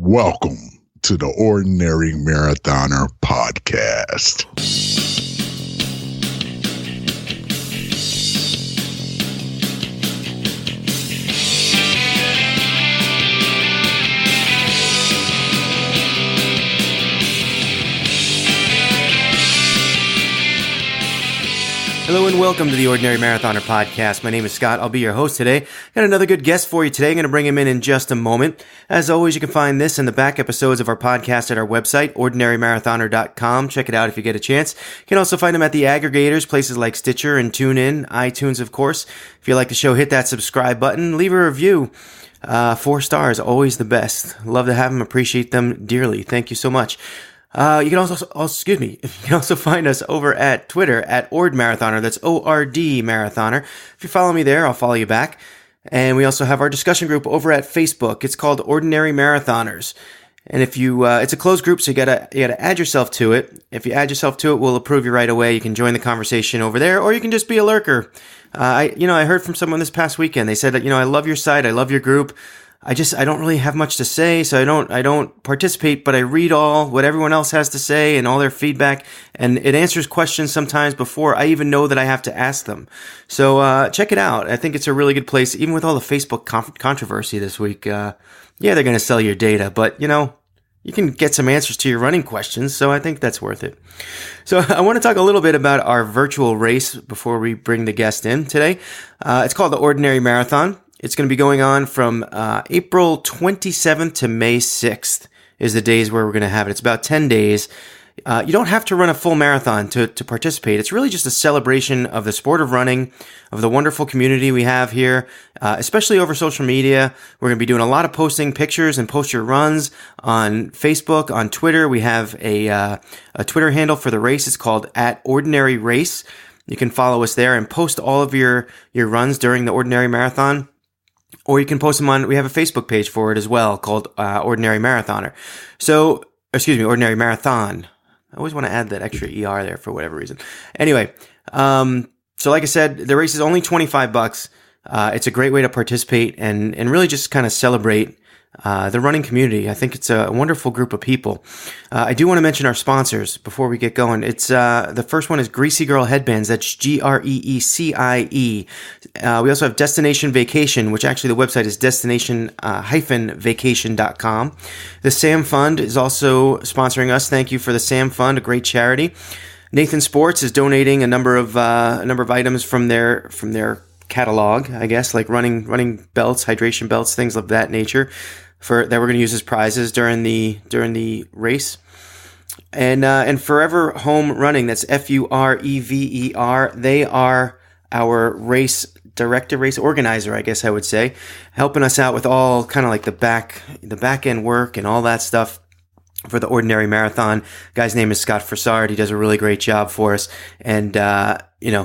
Welcome to the Ordinary Marathoner Podcast. Hello and welcome to the Ordinary Marathoner Podcast. My name is Scott. I'll be your host today. Got another good guest for you today. I'm going to bring him in just a moment. As always, you can find this and the back episodes of our podcast at our website, ordinarymarathoner.com. Check it out if you get a chance. You can also find them at the aggregators, places like Stitcher and TuneIn, iTunes, of course. If you like the show, hit that subscribe button. Leave a review. 4 stars, always the best. Love to have them. Appreciate them dearly. Thank you so much. You can also find us over at Twitter at Ord Marathoner. That's O-R-D Marathoner. If you follow me there, I'll follow you back. And we also have our discussion group over at Facebook. It's called Ordinary Marathoners. And if you, it's a closed group, so you gotta add yourself to it. If you add yourself to it, we'll approve you right away. You can join the conversation over there, or you can just be a lurker. I heard from someone this past weekend. They said that, I love your site. I love your group. I don't really have much to say, so I don't participate, but I read what everyone else has to say and all their feedback, and it answers questions sometimes before I even know that I have to ask them. So, check it out. I think it's a really good place, even with all the Facebook controversy this week. They're gonna sell your data, but, you can get some answers to your running questions, so I think that's worth it. So I want to talk a little bit about our virtual race before we bring the guest in today. It's called the Ordinary Marathon. It's going to be going on from April 27th to May 6th is the days where we're going to have it. It's about 10 days. You don't have to run a full marathon to participate. It's really just a celebration of the sport of running, of the wonderful community we have here, especially over social media. We're going to be doing a lot of posting pictures and post your runs on Facebook, on Twitter. We have a Twitter handle for the race. It's called @OrdinaryRace. You can follow us there and post all of your runs during the Ordinary Marathon. Or you can post them we have a Facebook page for it as well called Ordinary Marathoner. Ordinary Marathon. I always want to add that extra ER there for whatever reason. Anyway, so like I said, the race is only $25. It's a great way to participate and really just kind of celebrate the running community. I think it's a wonderful group of people. I do want to mention our sponsors before we get going. It's the first one is Greasy Girl Headbands. That's GREECIE. We also have Destination Vacation, which actually the website is destination-vacation.com. The Sam Fund is also sponsoring us. Thank you for the Sam Fund, a great charity. Nathan Sports is donating a number of items from their catalog, I guess, like running belts, hydration belts, things of that nature, that we're going to use as prizes during the race. And Forever Home Running, that's FUREVER. They are our race organizer, I guess I would say, helping us out with all kind of like the back end work and all that stuff for the Ordinary Marathon. Guy's name is Scott Frassard. He does a really great job for us. And,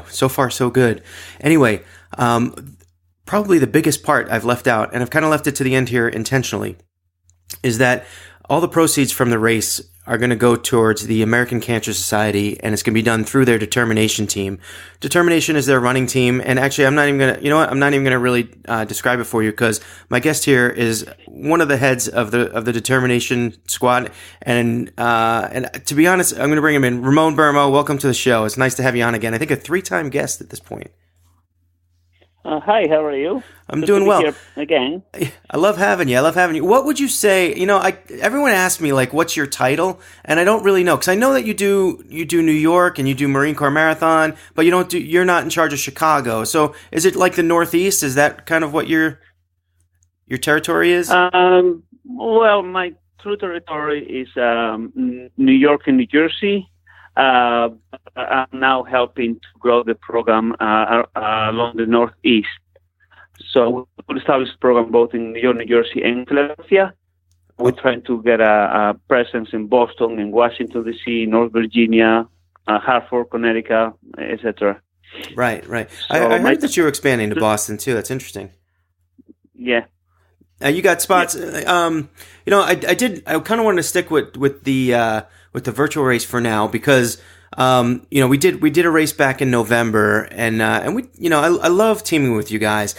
so far so good. Anyway, probably the biggest part I've left out, and I've kind of left it to the end here intentionally, is that all the proceeds from the race are going to go towards the American Cancer Society, and it's going to be done through their Determination team. Determination is their running team, and actually I'm not even going to really describe it for you, because my guest here is one of the heads of the Determination squad, and to be honest, I'm going to bring him in. Ramon Bermo, welcome to the show. It's nice to have you on again. I think a 3-time guest at this point. Hi, how are you? I'm doing well. Here again. I love having you. What would you say? Everyone asks me, like, what's your title? And I don't really know, because I know that you do New York and you do Marine Corps Marathon, but you're not in charge of Chicago. So is it like the Northeast? Is that kind of what your territory is? Well, my true territory is New York and New Jersey. I'm now helping to grow the program along the Northeast. So we established a program both in New York, New Jersey, and Philadelphia. We're trying to get a presence in Boston, in Washington, D.C., North Virginia, Hartford, Connecticut, etc. Right. So I heard that you were expanding to Boston, too. That's interesting. Yeah. You got spots. Yeah. I kind of wanted to stick with the virtual race for now, because we did a race back in November, and we, I love teaming with you guys.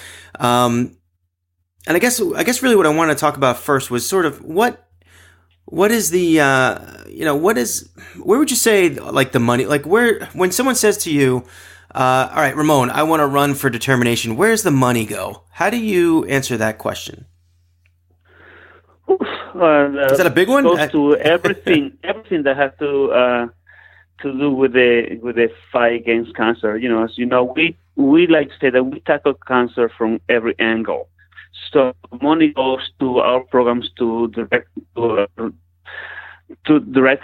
And I guess really what I want to talk about first was sort of what what is the, where would you say like the money, like when someone says to you, all right, Ramon, I want to run for determination, where's the money go? How do you answer that question? Is that a big one? Goes to everything that has to do with the fight against cancer. As you know, we like to say that we tackle cancer from every angle. So money goes to our programs to direct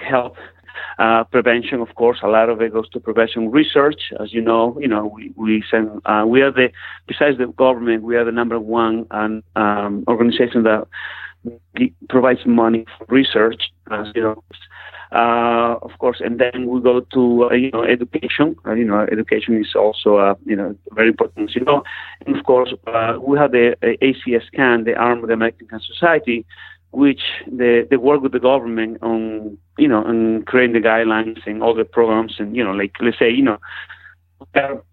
health prevention. Of course, a lot of it goes to prevention research. As you know, we send. We are besides the government, we are the number one organization that provides money for research. As you know. Of course, and then we go to education. Education is also very important. And of course we have the ACSCAN, the arm of the American Cancer Society, which they work with the government on on creating the guidelines and all the programs. And like let's say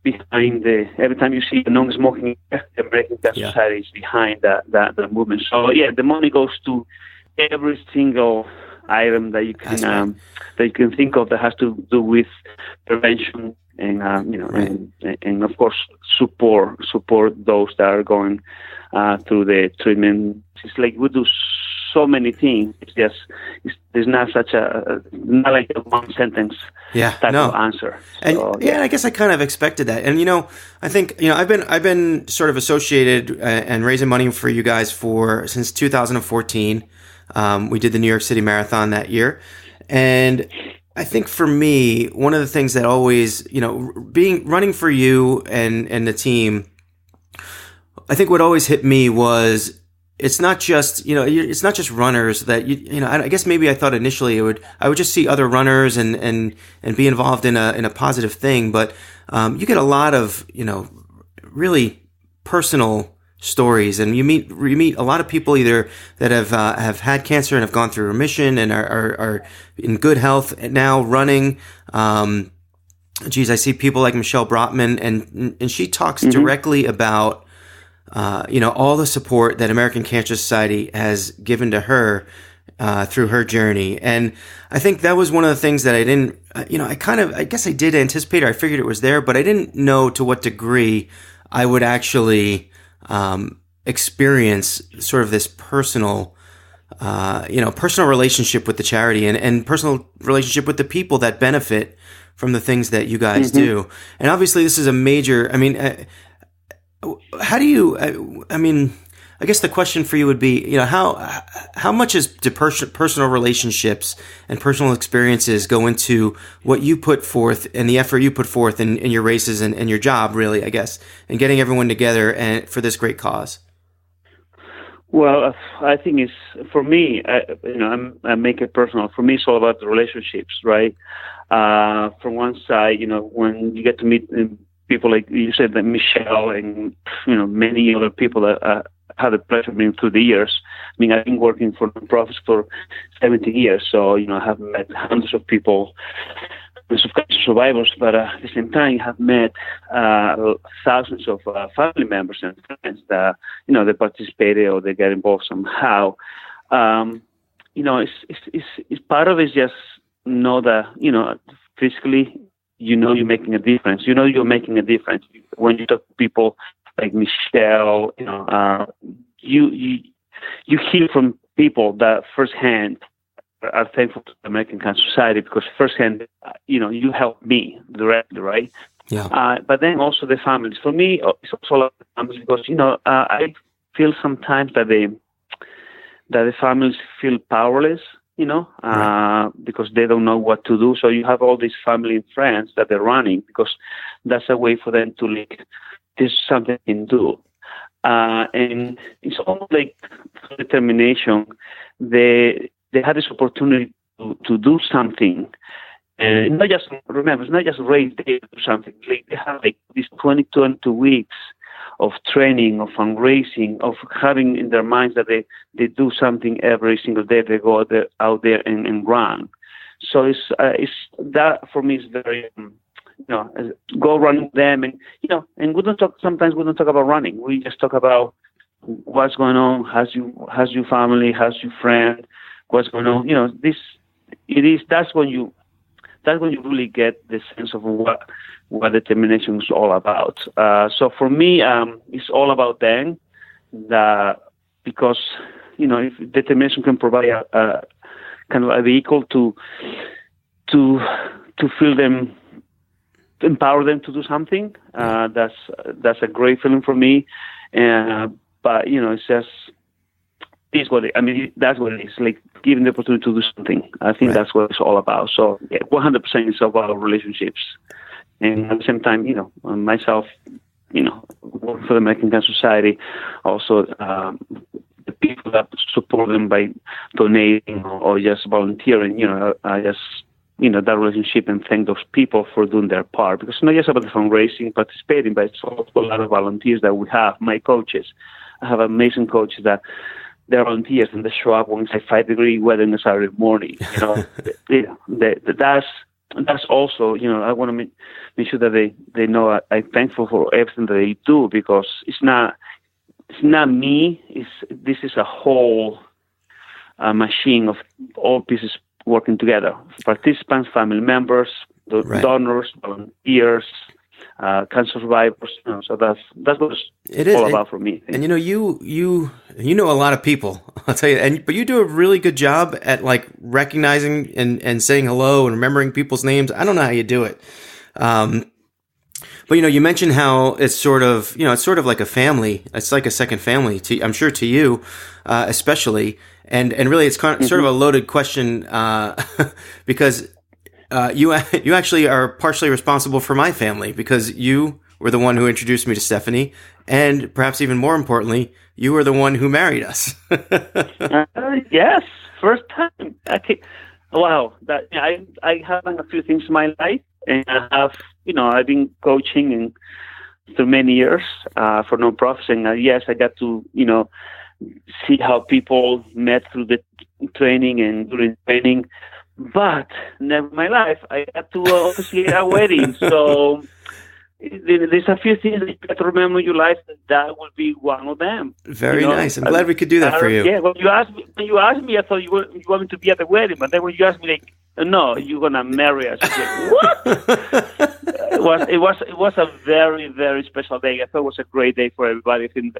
behind every time you see a non-smoking, the American Cancer Society is behind that movement. So the money goes to every single item that you can think of that has to do with prevention and and of course support those that are going through the treatment. It's like we do so many things. There's not not like a one sentence type of answer. So, and I guess I kind of expected that. And I think I've been sort of associated and raising money for you guys since 2014. We did the New York City Marathon that year. And I think for me, one of the things that always, running for you and the team, I think what always hit me was it's not just, it's not just runners that, I guess maybe I thought initially I would just see other runners and be involved in a positive thing. But you get a lot of, really personal stories, and you meet a lot of people either that have had cancer and have gone through remission and are in good health now running. I see people like Michelle Brotman, and she talks directly about all the support that American Cancer Society has given to her through her journey. And I think that was one of the things that I didn't, I guess I did anticipate, or I figured it was there, but I didn't know to what degree I would actually experience sort of this personal relationship with the charity and personal relationship with the people that benefit from the things that you guys do. And obviously this is a major, how do you, I guess the question for you would be, how much is personal relationships and personal experiences go into what you put forth and the effort you put forth in your races and your job, really, I guess, and getting everyone together and for this great cause? Well, I think it's, for me, I make it personal. For me, it's all about the relationships, right? From one side, when you get to meet people like you said, that Michelle and many other people that had the pleasure of being through the years. I've been working for nonprofits for 17 years, so I have met hundreds of people, hundreds of cancer survivors, but at the same time, I have met thousands of family members and friends that they participated or they get involved somehow. It's part of it. Just know that physically, you're making a difference. You're making a difference when you talk to people like Michelle. You hear from people that firsthand are thankful to the American Cancer Society because firsthand, you helped me directly, right? Yeah. But then also the families. For me, it's also a lot of families because I feel sometimes that the families feel powerless. Right. Because they don't know what to do. So you have all these family and friends that they're running because that's a way for them to this is something they can do. And it's almost like determination. They had this opportunity to do something. And it's not just race, they do something. Like they have these 22 weeks of training, of fundraising, of having in their minds that they do something every single day. They go out there and run. So it's that for me is very go run with them, and sometimes we don't talk about running. We just talk about what's going on. How's your family? How's your friend? what's going on. That's when you really get the sense of what determination is all about. So for me, it's all about them, because if determination can provide a kind of a vehicle to feel them, empower them to do something. That's a great feeling for me. But it's just, that's what it is, like giving the opportunity to do something. I think that's what it's all about. So 100% is about relationships. And at the same time, myself, work for the American Cancer Society, also the people that support them by donating or just volunteering, I just, that relationship, and thank those people for doing their part, because it's not just about the fundraising, participating, but it's also a lot of volunteers that we have. My coaches, I have amazing coaches that they're volunteers and they show up when it's a 5-degree weather on a Saturday morning. That's also, I want to make sure that they know I'm thankful for everything that they do, because it's not me. This is a whole machine of all pieces working together: participants, family members, donors, volunteers, cancer survivors. So that's what it's all about for me. And you know a lot of people, I'll tell you. But you do a really good job at like recognizing and saying hello and remembering people's names. I don't know how you do it. But you mentioned how it's sort of like a family. It's like a second family I'm sure to you, especially. And really, it's kind of, sort of a loaded question, because you actually are partially responsible for my family, because you were the one who introduced me to Stephanie, and perhaps even more importantly, you were the one who married us. Yes, first time. Wow, I have done a few things in my life, and I have, I've been coaching through many years for nonprofits, and yes, I got to, see how people met through the training and during training. But never in my life, I got to officiate a wedding. So there's a few things that you got to remember in your life. That would be one of them. Very nice. I'm glad we could do that for you. Yeah. When you asked me, I thought you wanted me to be at the wedding. But then when you asked me, like, no, you're gonna marry us. Like, what? It was a very, very special day. I thought it was a great day for everybody. I think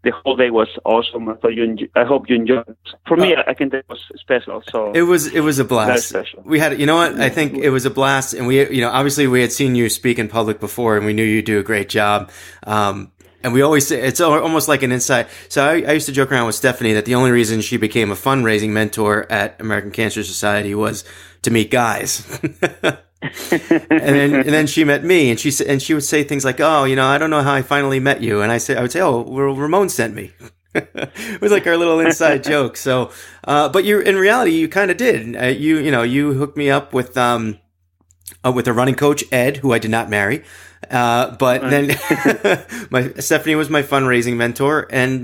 the whole day was awesome. I hope you enjoyed it. For me, I think that was special. So it was a blast. Very special. We had, I think it was a blast, and we, obviously we had seen you speak in public before, and we knew you'd do a great job. And we always say it's almost like an insight. So I used to joke around with Stephanie that the only reason she became a fundraising mentor at American Cancer Society was to meet guys. and then she met me, and she would say things like, "Oh, I don't know how I finally met you." And I would say, "Oh, well, Ramon sent me." It was like our little inside joke. So, but in reality, you kind of did. You hooked me up with a running coach, Ed, who I did not marry. But then Stephanie was my fundraising mentor, and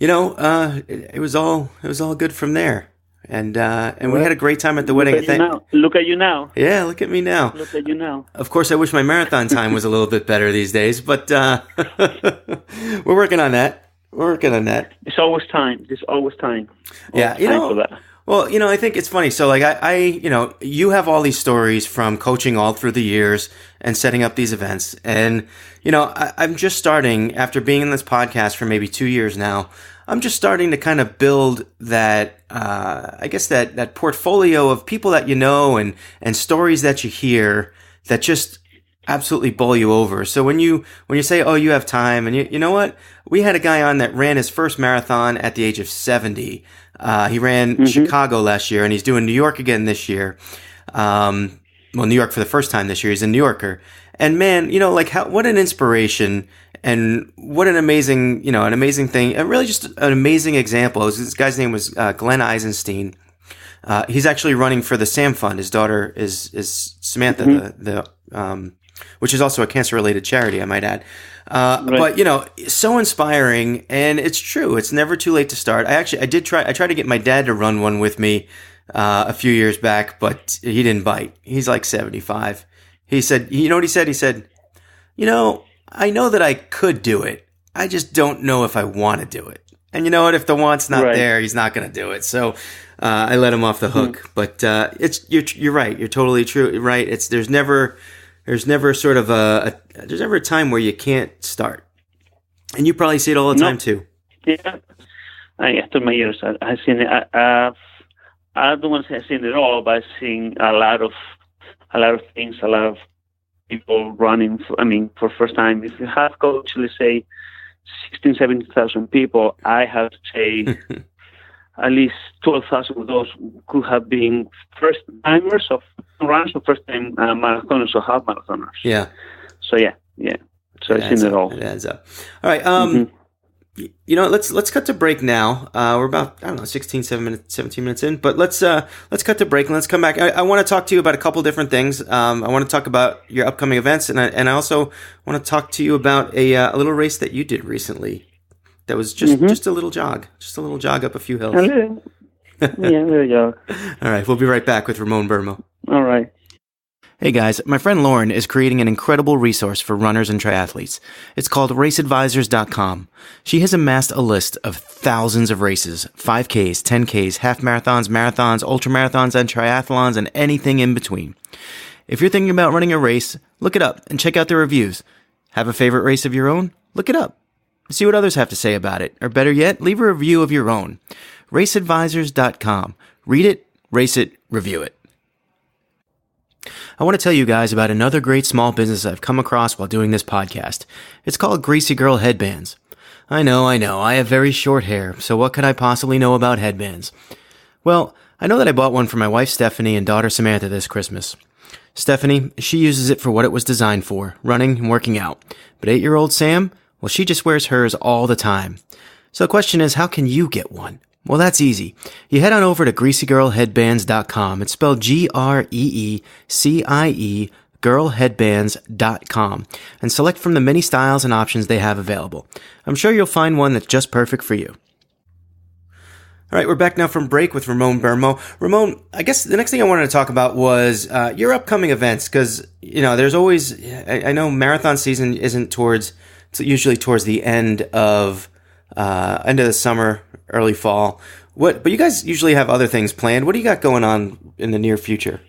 it was all good from there. And we had a great time at the wedding. Look at you now. Yeah, look at me now. Look at you now. Of course, I wish my marathon time was a little bit better these days, but we're working on that. It's always time. There's always time. Yeah, time for that. Well, I think it's funny. So like you have all these stories from coaching all through the years and setting up these events. And, I'm just starting, after being in this podcast for maybe 2 years now, I'm just starting to kind of build that, that portfolio of people that and stories that you hear that just absolutely bowl you over. So when you say, oh, you have time, and you know what? We had a guy on that ran his first marathon at the age of 70. He ran Chicago last year, and he's doing New York again this year. New York for the first time this year. He's a New Yorker. And man, what an inspiration, and what an amazing thing, and really just an amazing example. This guy's name was Glenn Eisenstein. He's actually running for the Sam Fund. His daughter is Samantha, which is also a cancer-related charity, I might add. Right. But, so inspiring, and it's true. It's never too late to start. I tried to get my dad to run one with me a few years back, but he didn't bite. He's like 75. He said, you know what he said? He said, I know that I could do it. I just don't know if I want to do it. And you know what? If the want's not Right. there, he's not going to do it. So I let him off the hook. But you're right. You're totally true. Right. There's never sort of there's never a time where you can't start. And you probably see it all the time too. Yeah. After my years, I've seen it. I don't want to say I've seen it all, but I've seen a lot of things, a lot of people running. For first time. If you have coached, let's say, 16,000, 17,000 people, I have to say at least 12,000 of those could have been first timers of runs or first time marathoners or half marathoners. Yeah. So yeah. So I've seen it all. It adds up. All right. You know, let's cut to break now. We're about 17 minutes in, but let's cut to break and let's come back. I want to talk to you about a couple different things. I want to talk about your upcoming events, and I also want to talk to you about a little race that you did recently. That was just a little jog up a few hills. A little jog. All right, we'll be right back with Ramon Bermo. All right. Hey guys, my friend Lauren is creating an incredible resource for runners and triathletes. It's called raceadvisors.com. She has amassed a list of thousands of races, 5Ks, 10Ks, half marathons, marathons, ultramarathons, and triathlons, and anything in between. If you're thinking about running a race, look it up and check out the reviews. Have a favorite race of your own? Look it up. See what others have to say about it. Or better yet, leave a review of your own. raceadvisors.com. Read it, race it, review it. I want to tell you guys about another great small business I've come across while doing this podcast. It's called Greasy Girl Headbands. I know, I have very short hair, so what could I possibly know about headbands? Well, I know that I bought one for my wife Stephanie and daughter Samantha this Christmas. Stephanie, she uses it for what it was designed for, running and working out. But 8-year-old Sam, well, she just wears hers all the time. So the question is, how can you get one? Well, that's easy. You head on over to greasygirlheadbands.com. It's spelled GREECIE, girlheadbands.com, and select from the many styles and options they have available. I'm sure you'll find one that's just perfect for you. All right, we're back now from break with Ramon Bermo. Ramon, I guess the next thing I wanted to talk about was your upcoming events, because, you know, there's always, I know marathon season isn't it's usually towards the end of the summer, early fall. But you guys usually have other things planned. What do you got going on in the near future?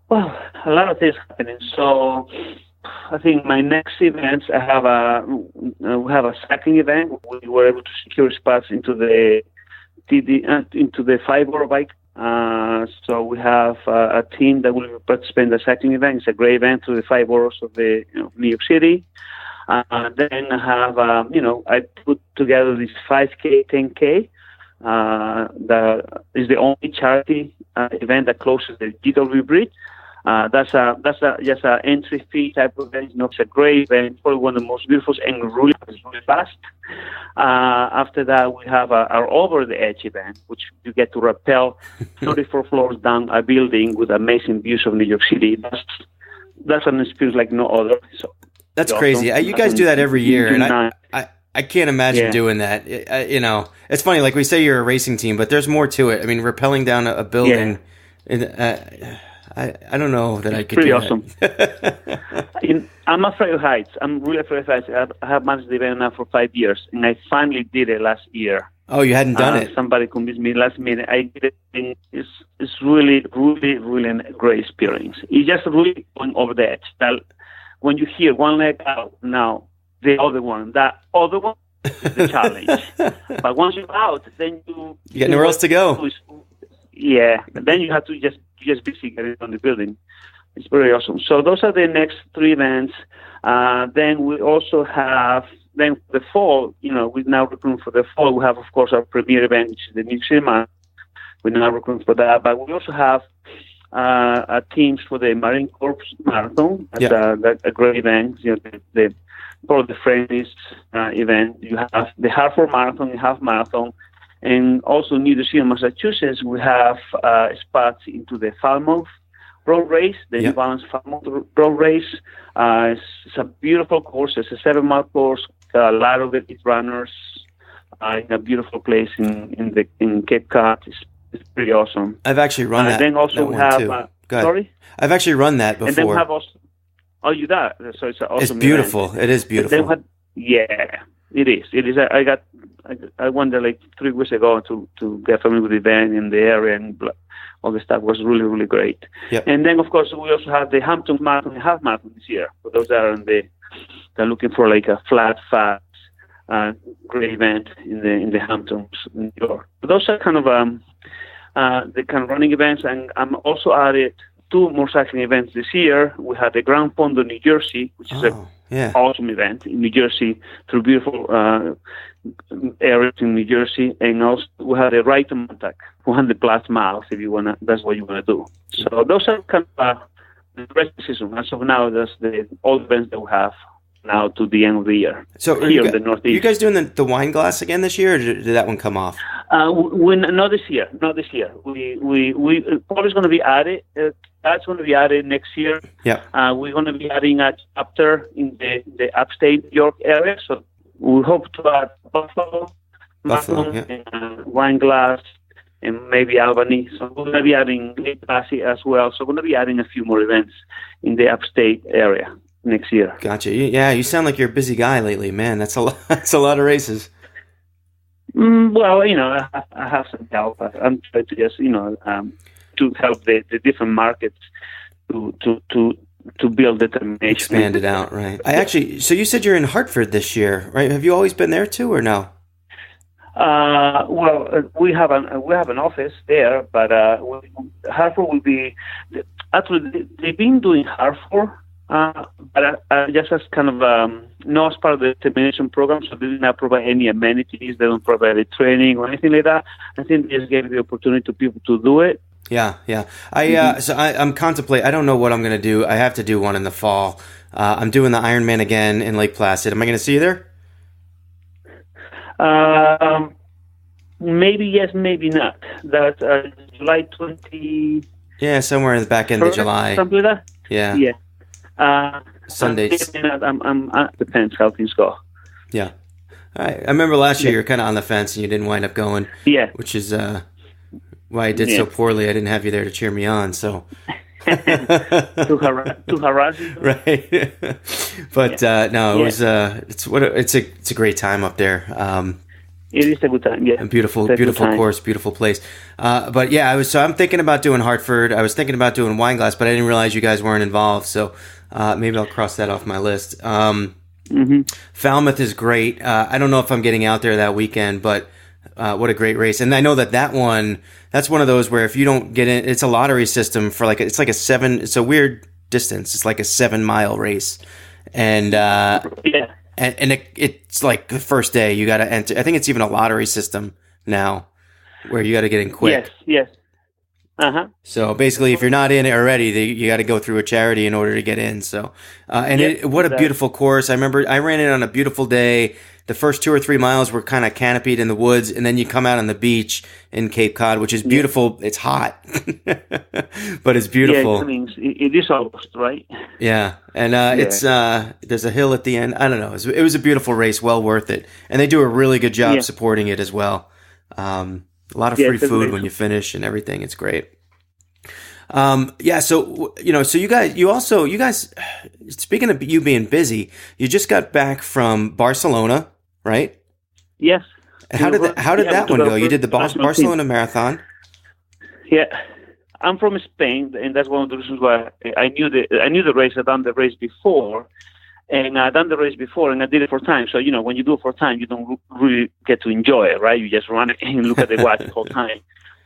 Well, a lot of things happening. So I think my next events, we have a cycling event. We were able to secure spots into the 5-borough bike. So we have a team that will participate in the cycling event. It's a great event to the 5 boroughs of the New York City. Then I have, I put together this 5K, 10K. That is the only charity event that closes the GW Bridge. That's just an entry fee type of event. It's a great event, probably one of the most beautiful and really fast. After that, we have our Over the Edge event, which you get to rappel 34 floors down a building with amazing views of New York City. That's an experience like no other. So, that's crazy. You guys do that every year, and I can't imagine doing that. It's funny. Like we say, you're a racing team, but there's more to it. I mean, rappelling down a building. Yeah. I don't know that I could do awesome. That. I'm afraid of heights. I'm really afraid of heights. I have managed the event now for 5 years, and I finally did it last year. Oh, you hadn't done it? Somebody convinced me last minute. I did it. And it's really, really, really a great experience. It's just really going over the edge. That when you hear one leg out, now the other one, that other one, the challenge. But once you're out, then you got nowhere else to go. Yeah, then you have to just basically get it on the building. It's very awesome. So those are the next 3 events. Then we also have, then the fall, we're now recruiting for the fall. We have, of course, our premier event, which is the New York City Marathon. We're now recruiting for that. But we also have teams for the Marine Corps Marathon. That's a great event. The friendliest event. You have the Hartford Marathon, the Half Marathon. And also New Jersey and Massachusetts, we have spots into the Falmouth Road Race, the New Balance Falmouth Road Race. It's a beautiful course. It's a 7-mile course. A lot of elite runners in a beautiful place in Cape Cod. It's pretty awesome. I've actually run that. Then also we have. Sorry, I've actually run that before. And then we have also. Oh, you did. So it's awesome. It's beautiful. Event. It is beautiful. Yeah. It is. It is. I went there like 3 weeks ago to get familiar with the event in the area, and all the stuff was really, really great. Yep. And then, of course, we also have the Hampton Marathon and Half Marathon this year. For those that are they're looking for like a flat, fast, great event in the Hamptons, New York. But those are kind of the kind of running events, and I'm also added 2 motorcycling events this year. We had the Grand Fondo, New Jersey, which is an awesome event in New Jersey through beautiful areas in New Jersey, and also we had a Ride to Montauk, 100 plus miles if you wanna. That's what you wanna do. So those are kind of the rest of the season. As of now, that's all the events that we have now to the end of the year. So here in the Northeast. Are you guys doing the wine glass again this year, or did that one come off? Not this year. Not this year. We probably going to be added. That's going to be added next year. Yeah. We're going to be adding a chapter in the upstate New York area. So we hope to add Buffalo, and wine glass, and maybe Albany. So we're going to be adding Lake Tahoe as well. So we're going to be adding a few more events in the upstate area next year. Gotcha. Yeah, you sound like you're a busy guy lately, man. That's a lot. That's a lot of races. Well, I have some help. I'm trying to just, to help the different markets to build determination. Expand it out, right? So you said you're in Hartford this year, right? Have you always been there too, or no? Well, we have an office there, but Hartford will be. Actually, they've been doing Hartford. But just as kind of not as part of the termination program, so they did not provide any amenities. They don't provide any training or anything like that. I think they just gave the opportunity to people to do it. Yeah. I'm contemplating. I don't know what I'm going to do. I have to do one in the fall. I'm doing the Ironman again in Lake Placid. Am I going to see you there? Maybe yes, maybe not. That's July 20. Yeah, somewhere in the back end of July. Something like that. Yeah. Yeah. Sundays. I'm depends how things go. Yeah. I remember last year you were kind of on the fence and you didn't wind up going. Yeah. Which is why I did so poorly. I didn't have you there to cheer me on. So. to harass you. Right. But no, it was it's a great time up there. It is a good time, yeah. A beautiful course, beautiful place. But yeah, I'm thinking about doing Hartford. I was thinking about doing Wine Glass, but I didn't realize you guys weren't involved. So maybe I'll cross that off my list. Falmouth is great. I don't know if I'm getting out there that weekend, but what a great race. And I know that's one of those where if you don't get in, it's a lottery system for it's a weird distance. It's like a 7-mile race. And, yeah. And it's like the first day you got to enter. I think it's even a lottery system now where you got to get in quick. Yes. Uh-huh. So basically, if you're not in it already, you got to go through a charity in order to get in. So, what a beautiful course. I remember I ran it on a beautiful day. The first 2 or 3 miles were kind of canopied in the woods, and then you come out on the beach in Cape Cod, which is beautiful. It's hot, but it's beautiful. Yeah, I mean, it is August, right? Yeah, and it's there's a hill at the end. I don't know. It was a beautiful race, well worth it, and they do a really good job supporting it as well. A lot of free food when you finish and everything. It's great. So you guys, speaking of you being busy, you just got back from Barcelona, right? Yes. How did that one go? You did the Barcelona Marathon. Yeah. I'm from Spain, and that's one of the reasons why I knew the race. I'd done the race before, and I did it for time. So, when you do it for time, you don't really get to enjoy it, right? You just run it and look at the watch the whole time.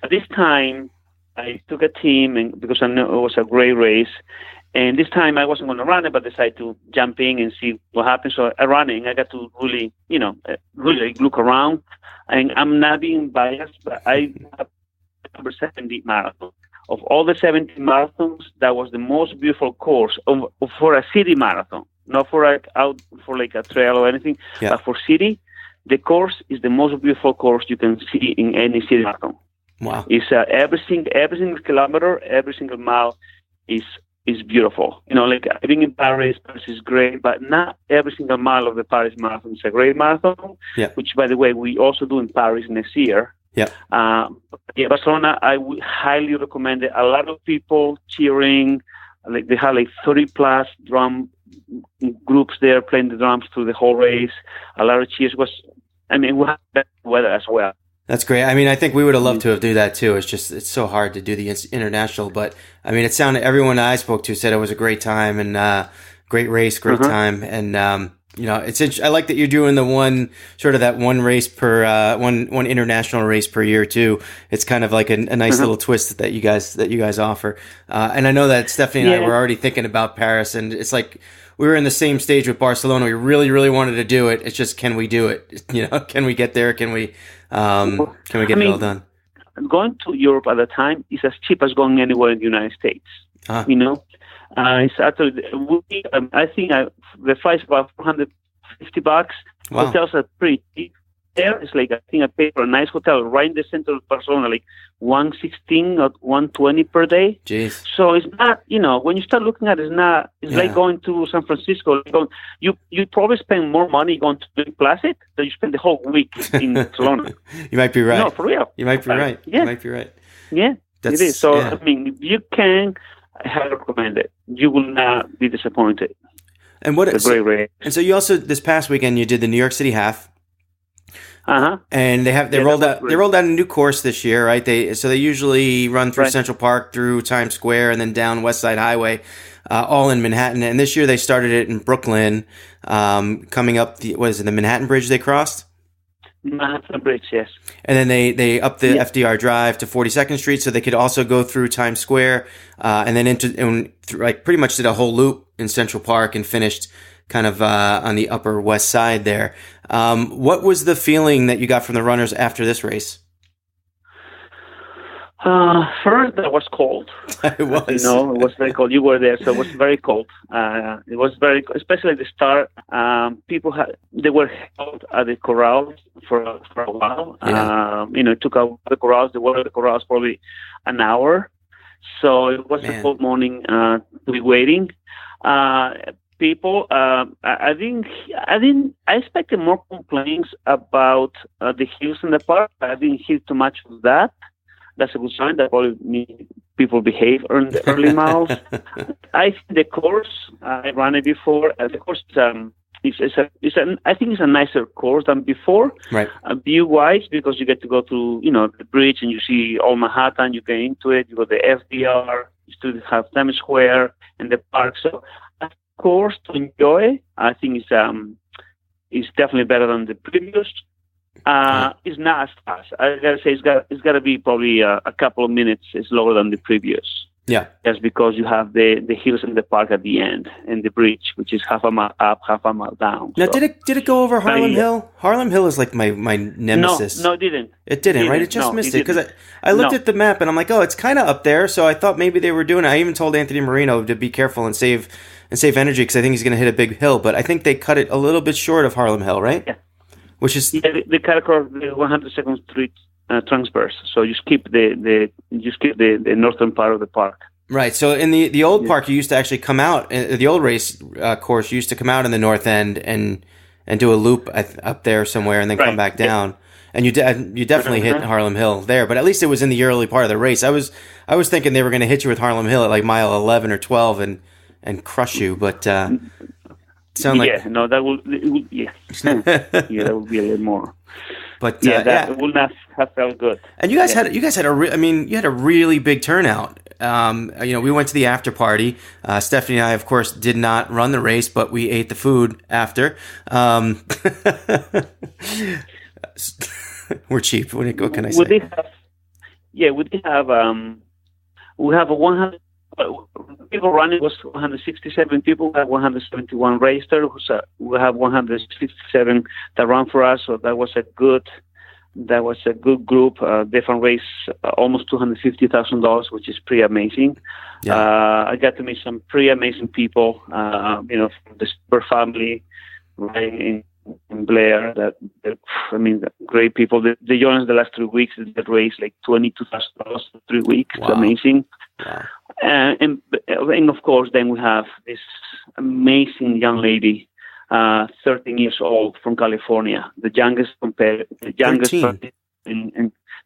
At this time, I took a team, and because I knew it was a great race, and this time I wasn't going to run it, but decided to jump in and see what happens. So I ran it, and I got to really look around. And I'm not being biased, but I have number 70 marathon. Of all the 70 marathons, that was the most beautiful course for a city marathon, not for a trail or anything, but for city. The course is the most beautiful course you can see in any city marathon. Wow! It's every single kilometer, every single mile is beautiful. I've been in Paris. Paris is great, but not every single mile of the Paris Marathon is a great marathon. Yeah. Which, by the way, we also do in Paris next year. Yeah. Barcelona, I would highly recommend it. A lot of people cheering. They had 30 plus drum groups there playing the drums through the whole race. A lot of cheers. We had better weather as well. That's great. I mean, I think we would have loved to have do that too. It's so hard to do the international, but I mean, it sounded, everyone I spoke to said it was a great time and great race, great time. And, I like that you're doing the one race per, one international race per year too. It's kind of like a nice little twist that you guys offer. And I know that Stephanie and I were already thinking about Paris, and it's like, we were in the same stage with Barcelona. We really, really wanted to do it. It's just, can we do it? Can we get there? Can we get it all done? Going to Europe at the time is as cheap as going anywhere in the United States. It's actually, I think the price about $450. Wow. Hotels are pretty cheap there. It's like, I think I paid for a nice hotel right in the center of Barcelona, like $116 or $120 per day. Jeez. So it's not, when you start looking at it, it's like going to San Francisco. You probably spend more money going to Lake Placid than you spend the whole week in Barcelona. You might be right. No, for real. You might be right. Yeah. You might be right. Yeah, it is. So, if you can, I highly recommend it. You will not be disappointed. And it's a great race. And so you also, this past weekend, you did the New York City half. And they rolled out a new course this year, right? They usually run through Central Park, through Times Square, and then down West Side Highway, all in Manhattan. And this year they started it in Brooklyn, coming up the Manhattan Bridge they crossed? Manhattan Bridge, yes. And then they upped the FDR Drive to 42nd Street, so they could also go through Times Square, and then pretty much did a whole loop in Central Park and finished kind of on the Upper West Side there. What was the feeling that you got from the runners after this race? First, it was cold. It was. It was very cold. You were there, so it was very cold. It was very, especially at the start. They were held at the corrals for a while. Yeah. It took out the corrals. They were at the corrals probably an hour. So it was a cold morning to be waiting. People, I expected more complaints about the hills in the park. I didn't hear too much of that. That's a good sign. That probably means people behave in the early miles. I think the course, I ran it before. The course I think it's a nicer course than before. Right. View-wise, because you get to go through, the bridge and you see all Manhattan. You get into it. You go to the FDR. You still have Times Square and the park. So, of course, to enjoy, I think it's definitely better than the previous. It's not as fast. I gotta say, it's gotta be probably a couple of minutes slower than the previous. Yeah. Just because you have the hills in the park at the end and the bridge, which is half a mile up, half a mile down. Now, did it go over Harlem Hill? Harlem Hill is like my nemesis. No, it didn't. It didn't, right? It just missed it because I looked at the map and I'm like, oh, it's kind of up there. So I thought maybe they were doing it. I even told Anthony Marino to be careful and save energy because I think he's going to hit a big hill. But I think they cut it a little bit short of Harlem Hill, right? Yeah. Which is they cut across the 102nd Street transverse. So you skip the northern part of the park. Right. So in the old park, you used to actually come out. The old race course, you used to come out in the north end and do a loop up there somewhere, and then come back down. And you definitely hit Harlem Hill there, but at least it was in the early part of the race. I was thinking they were going to hit you with Harlem Hill at like mile 11 or 12 and crush you, but. That would that would be a little more. But that would not have felt good. And you guys had a really big turnout. We went to the after party. Stephanie and I, of course, did not run the race, but we ate the food after. We're cheap. What can I say? We have a 100. People running was 167 people. We have 171 racers. We have 167 that run for us. So that was a good group. Different race, almost $250,000, which is pretty amazing. Yeah. I got to meet some pretty amazing people. From the Super family, right in Blair. Great people. They joined us the last 3 weeks. They raised like $22,000 for 3 weeks. Wow. It's amazing. Wow. And of course, then we have this amazing young lady, 13 years old from California, the youngest and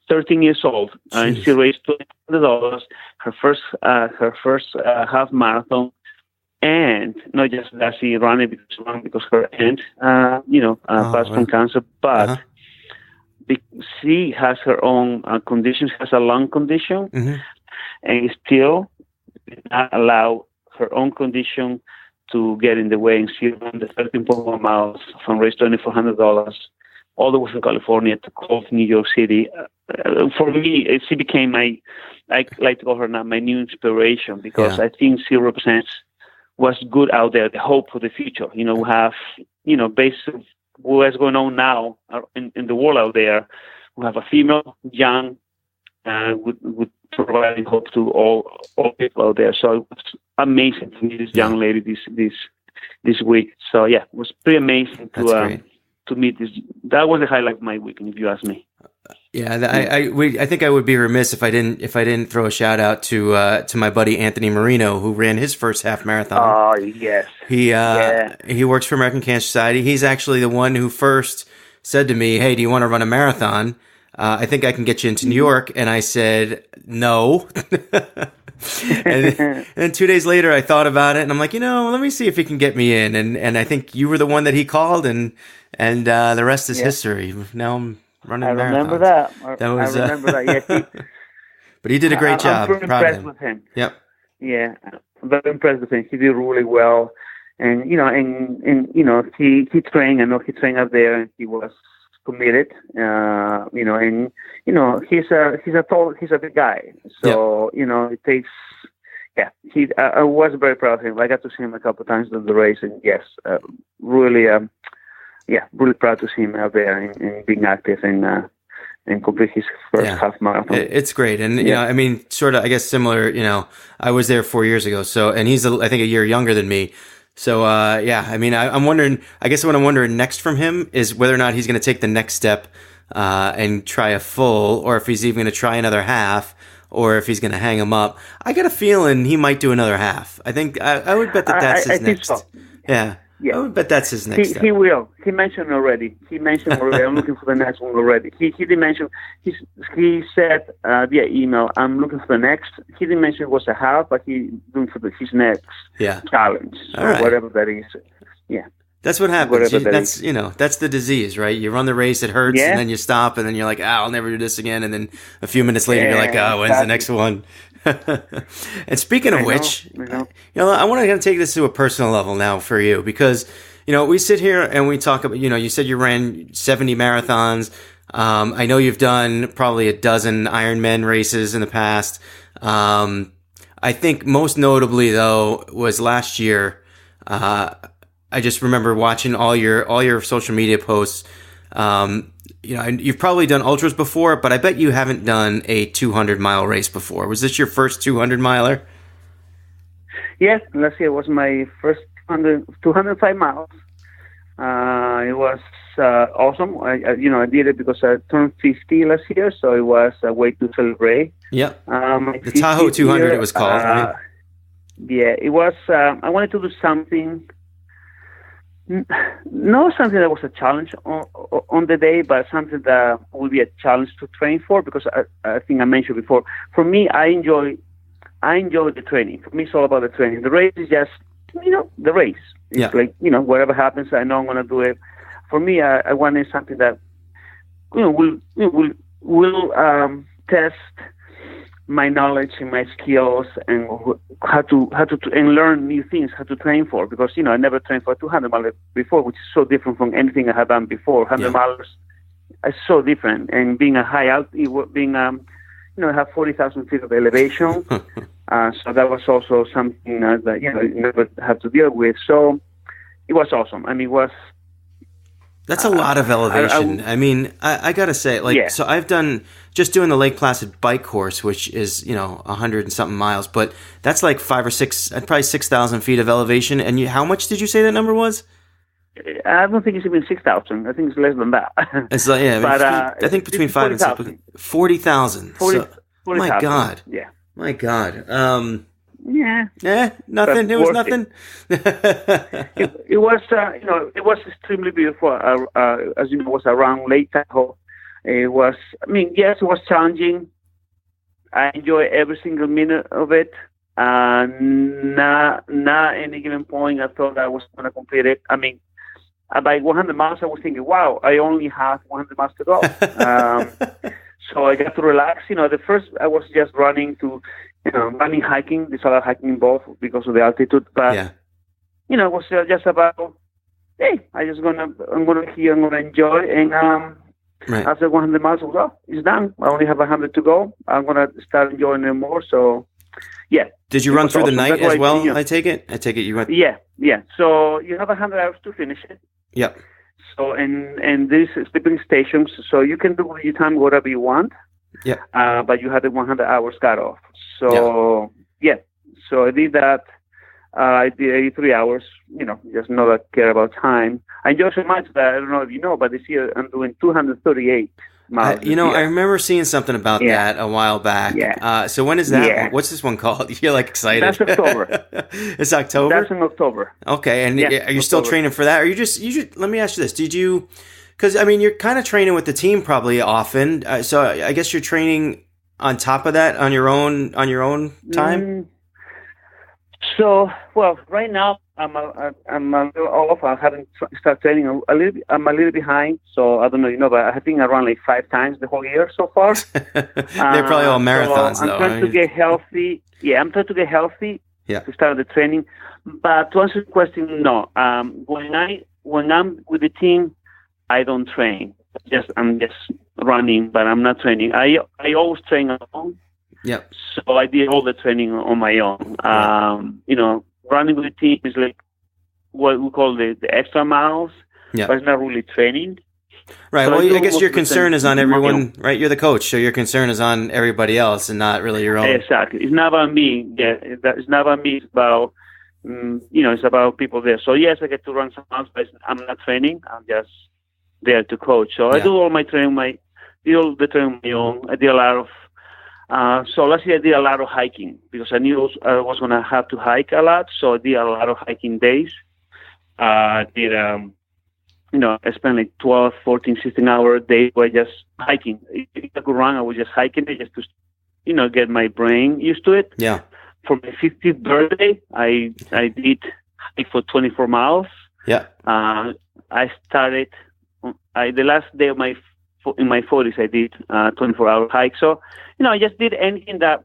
13 years old. And she raised $200, her first half marathon, And not just that she ran it because her aunt, passed from cancer, but she has her own conditions, has a lung condition, and still did not allow her own condition to get in the way. And she ran the 13.1 miles, fundraised $2,400 all the way from California to Gulf, New York City. For me, she became I like to call her now my new inspiration, because I think she represents what's good out there, the hope for the future. We have, based on what's going on now in the world out there, we have a female, young, with providing hope to all people out there. So it was amazing to meet this young lady this week. So yeah, it was pretty amazing to meet this. That was the highlight of my weekend, if you ask me. I think I would be remiss if I didn't throw a shout out to my buddy Anthony Marino, who ran his first half marathon. Oh yes, he works for American Cancer Society. He's actually the one who first said to me, "Hey, do you want to run a marathon? I think I can get you into New York." And I said no. and then 2 days later, I thought about it, and I'm like, let me see if he can get me in. And I think you were the one that he called, and the rest is history. Now I'm running marathons. Remember that. I remember that. Yeah, but he did a great job. I'm pretty impressed with him. Yep. Yeah, I'm very impressed with him. He did really well, and he trained. I know he trained up there, and he was committed. He's a big guy. So it takes. Yeah, I was very proud of him. I got to see him a couple of times during the race, and yes, really proud to see him out there and being active and complete his first half marathon. It's great. And, sort of, I guess similar, I was there 4 years ago. So, and he's, I think, a year younger than me. So, I'm wondering, I guess what I'm wondering next from him is whether or not he's going to take the next step and try a full, or if he's even going to try another half, or if he's going to hang him up. I got a feeling he might do another half. I think, I would bet that's his next. Think so. Yeah. I would bet that's his next step. He will. He mentioned already. I'm looking for the next one already. He did mention. He said via email, "I'm looking for the next." He didn't mention it was a half, but he's looking for his next challenge. So whatever that is. Yeah. That's what happens. That's the disease, right? You run the race, it hurts, and then you stop, and then you're like, I'll never do this again. And then a few minutes later, you're like, when's the next one? And speaking of which, I want to take this to a personal level now for you, because, we sit here and we talk about, you said you ran 70 marathons. I know you've done probably a dozen Ironman races in the past. I think most notably, though, was last year. I just remember watching all your social media posts. You've probably done ultras before, but I bet you haven't done a 200-mile race before. Was this your first 200-miler? Yes, last year was my first 205 miles. It was awesome. I did it because I turned 50 last year, so it was a way to celebrate. Yep. The Tahoe 200, it was called, right? Yeah, it was. I wanted to do something. Not something that was a challenge on the day, but something that would be a challenge to train for, because I think I mentioned before, for me, I enjoy the training. For me, it's all about the training. The race is just, the race. It's like, whatever happens, I know I'm going to do it. For me, I wanted something that, will test my knowledge and my skills and how to and learn new things, how to train for, because I never trained for 200 miles before, which is so different from anything I had done before. 100 miles is so different, and being a high altitude, I have 40,000 feet of elevation, so that was also something that you never have to deal with. So it was awesome. It was. That's a lot of elevation. I gotta say, so I've done just doing the Lake Placid bike course, which is 100 and something miles, but that's like 5 or 6, probably 6,000 feet of elevation. And how much did you say that number was? I don't think it's even 6,000. I think it's less than that. It's like I think between 5 and 6, 40,000. 40,000. My God. Yeah. My God. Nothing. But it was nothing. It was, it was extremely beautiful. As you know, it was around Lake Tahoe. It was, yes, it was challenging. I enjoyed every single minute of it. Not any given point I thought I was going to complete it. I mean, by 100 miles, I was thinking, wow, I only have 100 miles to go. So I got to relax. The first I was just running running, hiking. There's a lot of hiking involved because of the altitude. But, it was just about, hey, I'm going to enjoy. And after 100 miles, it's done. I only have 100 to go. I'm going to start enjoying it more. So, yeah. Did you run through the night as well, I take it? I take it you went... Yeah. So you have 100 hours to finish it. Yep. So, and these sleeping stations, so you can do your time whatever you want. Yeah. But you have the 100 hours cut off. So, So I did that. I did 83 hours, just not care about time. I enjoy so much that I don't know if you know, but this year I'm doing 238 miles. I remember seeing something about that a while back. Yeah. So when is that? Yeah. What's this one called? You're like excited. That's October. It's October? That's in October. Okay. And are you still training for that? Or let me ask you this. Because I mean, you're kind of training with the team probably often. So I guess you're training on top of that on your own time? So, well, right now I'm a little off. I haven't started training a little bit. I'm a little behind, so I don't know, but I think I run like 5 times the whole year so far. They're probably all marathons, so I'm trying to get healthy. Yeah, I'm trying to get healthy to start the training. But to answer the question, no. When I'm with the team, I don't train. I'm just running, but I'm not training. I always train alone. Yep. So I did all the training on my own. Running with the team is like what we call the extra miles, but it's not really training. Right. So well, I guess your concern is on everyone, right? You're the coach, so your concern is on everybody else and not really your own. Exactly. It's not about me. Yeah, it's not about me. It's about it's about people there. So yes, I get to run some miles, but I'm not training. I'm just there to coach. So I do all my training, all the training on my own. I did a lot of. So last year I did a lot of hiking because I knew I was going to have to hike a lot. So I did a lot of hiking days. I spent like 12, 14, 16-hour days where just hiking. If I could run, I was just hiking it just to, get my brain used to it. Yeah. For my 50th birthday, I did hike for 24 miles. Yeah. I started, the last day of in my 40s, I did 24-hour hike. So, I just did anything that,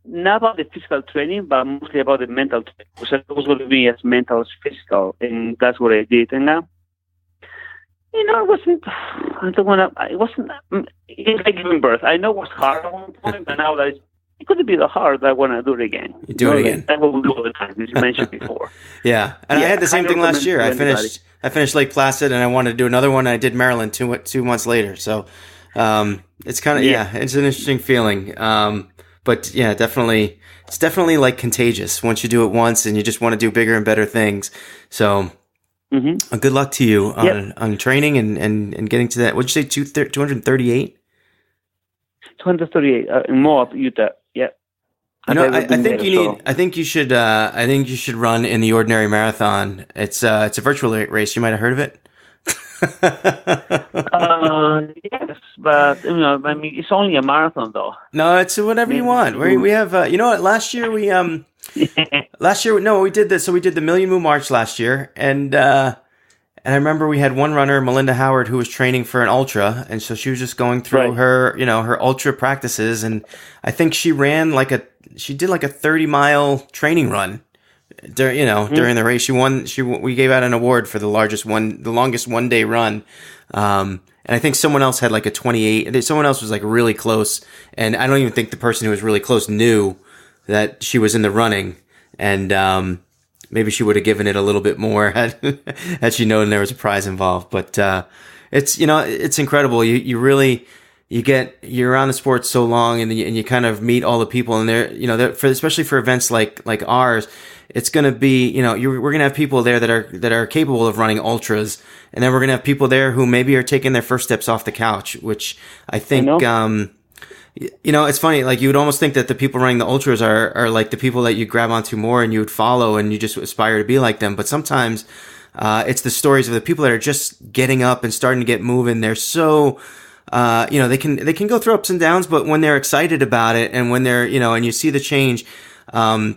not about the physical training, but mostly about the mental training. Because it was going to be as mental as physical, and that's what I did. And it wasn't like giving birth. I know it was hard at one point, but now that it couldn't be that hard. I want to do it again. You do it again. That's what we do all the time, as you mentioned before. Yeah, and I had the same thing last year. I finished Lake Placid, and I wanted to do another one. And I did Maryland 2 months later. So it's kind of it's an interesting feeling. But yeah, definitely, it's definitely like contagious once you do it once, and you just want to do bigger and better things. So. Good luck to you on training and getting to that. What'd you say, 238? 238 in Moab, Utah. Yeah. I think you should run in the Ordinary Marathon. It's a virtual race. You might have heard of it. Yes, but it's only a marathon though. No, it's whatever you want. We have last year we did this. So we did the Million Moon March last year, and I remember we had one runner, Melinda Howard, who was training for an ultra, and so she was just going through her ultra practices, and I think she did like a 30-mile training run. During the race, we gave out an award for the longest 1 day run. And I think someone else had like a 28. Someone else was like really close. And I don't even think the person who was really close knew that she was in the running. And, maybe she would have given it a little bit more had she known there was a prize involved. But, it's incredible. You're around the sport so long and you kind of meet all the people and especially for events like ours, it's going to be, we're going to have people there that are capable of running ultras. And then we're going to have people there who maybe are taking their first steps off the couch, which I think, it's funny. Like you would almost think that the people running the ultras are like the people that you grab onto more and you would follow and you just aspire to be like them. But sometimes, it's the stories of the people that are just getting up and starting to get moving. They're so, they can go through ups and downs, but when they're excited about it and when they're, and you see the change, I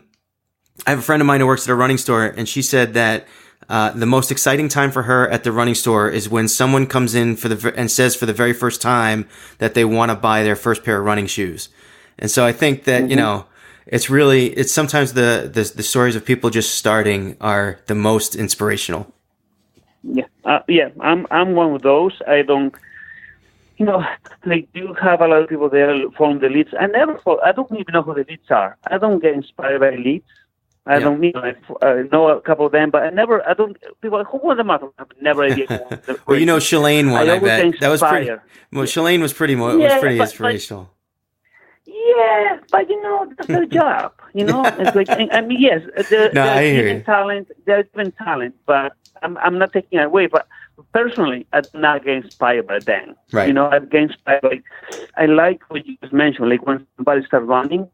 have a friend of mine who works at a running store, and she said that the most exciting time for her at the running store is when someone comes in and says for the very first time that they want to buy their first pair of running shoes. And so I think that, it's sometimes the stories of people just starting are the most inspirational. Yeah. I'm one of those. I don't, they do have a lot of people there following the leads. I don't even know who the leads are. I don't get inspired by leads. I don't I know a couple of them, but people who won the marathon? I have never idea who won the Well, Shalane won, I bet. That was pretty, Shalane was pretty inspirational. Yeah, but that's their job. It's like, yes, there's talent. There's been talent, but I'm not taking it away. But personally, I'm not getting inspired by them. Right. I'm getting inspired by. I like what you just mentioned. Like when somebody starts running,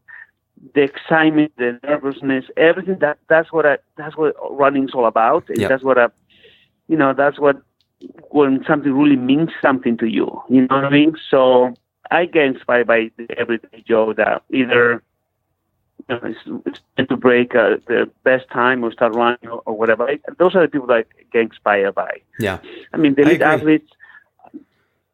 the excitement, the nervousness, everything. That's what running's all about. Yep. That's what when something really means something to you. You know what I mean? So I get inspired by the everyday Joe that either it's to break the best time or start running or whatever. Those are the people that I get inspired by. Yeah. I mean, the elite athletes,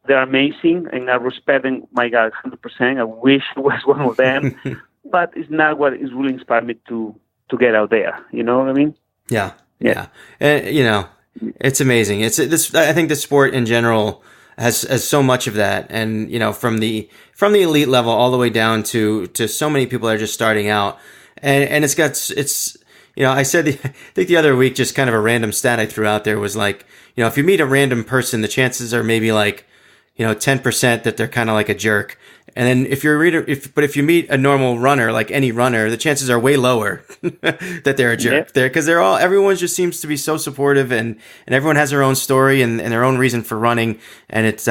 they're amazing, and I respect them, my God, 100%. I wish I was one of them, but it's not what is really inspired me to get out there. You know what I mean? Yeah. And, it's amazing. I think the sport in general has so much of that, and from the elite level all the way down to so many people that are just starting out, and I said I think the other week, just kind of a random stat I threw out there was like, if you meet a random person, the chances are maybe like 10% that they're kind of like a jerk. And then if you meet a normal runner, like any runner, the chances are way lower that they're a jerk there, because everyone just seems to be so supportive, and everyone has their own story and their own reason for running. And it's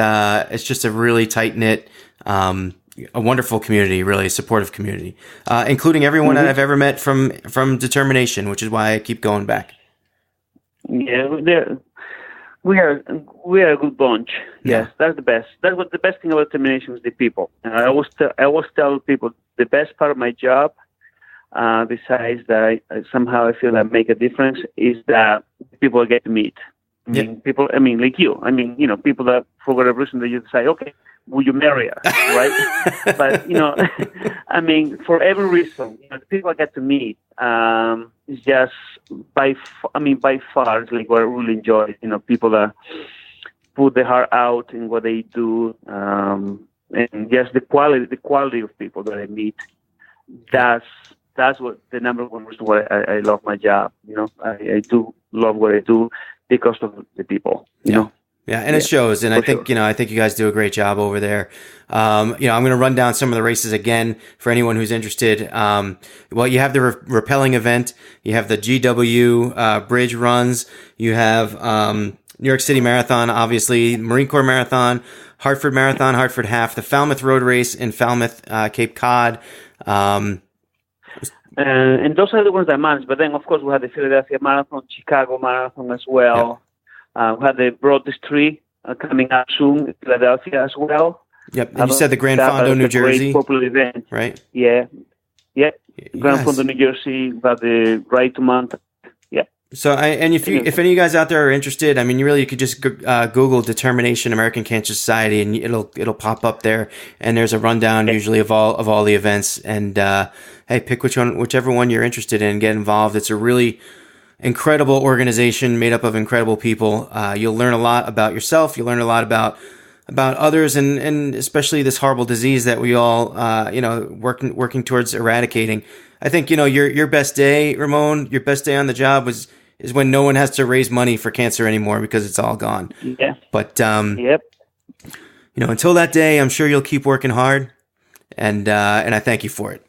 just a really tight knit, a wonderful community, really a supportive community, including everyone that I've ever met from Determination, which is why I keep going back. Yeah, we are a good bunch. Yes, that's the best. That's what the best thing about Determination is, the people. And I always tell people the best part of my job, besides that I somehow I feel I make a difference, is that people I get to meet. People. I mean, like you. I mean, people that for whatever reason they just say, "Okay, will you marry us?" Right? But I mean, for every reason, the people I get to meet, is just by far, it's like what I really enjoy. People that put their heart out in what they do, and just the quality of people that I meet. That's what the number one reason why I love my job. I do love what I do because of the people. You know. Yeah, and it shows, and I think I think you guys do a great job over there. I'm going to run down some of the races again for anyone who's interested. You have the rappelling event, you have the GW bridge runs, you have New York City Marathon, obviously Marine Corps Marathon, Hartford Marathon, Hartford Half, the Falmouth Road Race in Falmouth, Cape Cod. And those are the ones I manage. But then, of course, we have the Philadelphia Marathon, Chicago Marathon as well. Yep. We have the Broadest Tree coming up soon in Philadelphia as well. Yep. And you said the Grand Fondo, New Jersey. Great popular event. Right. Yeah. Grand Fondo, New Jersey. We have the Ride to Mountain. Yeah. So, if any of you guys out there are interested, I mean, you could just Google Determination American Cancer Society, and it'll pop up there. And there's a rundown usually of all the events. And hey, pick whichever one you're interested in, get involved. It's a really incredible organization made up of incredible people. You'll learn a lot about yourself. You'll learn a lot about others, and especially this horrible disease that we all, working towards eradicating. I think, your best day, Ramon, your best day on the job is when no one has to raise money for cancer anymore because it's all gone. Yeah. But, until that day, I'm sure you'll keep working hard, and I thank you for it.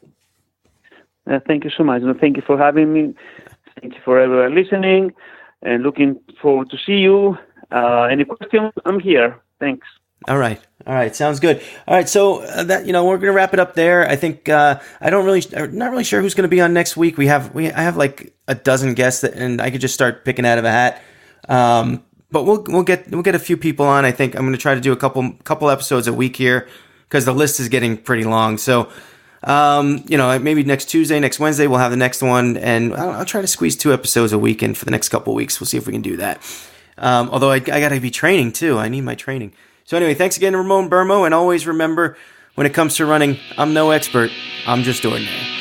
Thank you so much. And thank you for having me. Thank you for everyone listening, and looking forward to see you. Any questions? I'm here. Thanks. All right. Sounds good. All right. So that we're gonna wrap it up there. I think I'm not really sure who's gonna be on next week. I have like a dozen guests and I could just start picking out of a hat. But we'll get a few people on. I think I'm going to try to do a couple episodes a week here because the list is getting pretty long. So, maybe next Tuesday, next Wednesday, we'll have the next one, and I'll try to squeeze 2 episodes a week in for the next couple weeks. We'll see if we can do that. Although I got to be training too. I need my training. So anyway, thanks again to Ramon Bermo, and always remember, when it comes to running, I'm no expert. I'm just ordinary.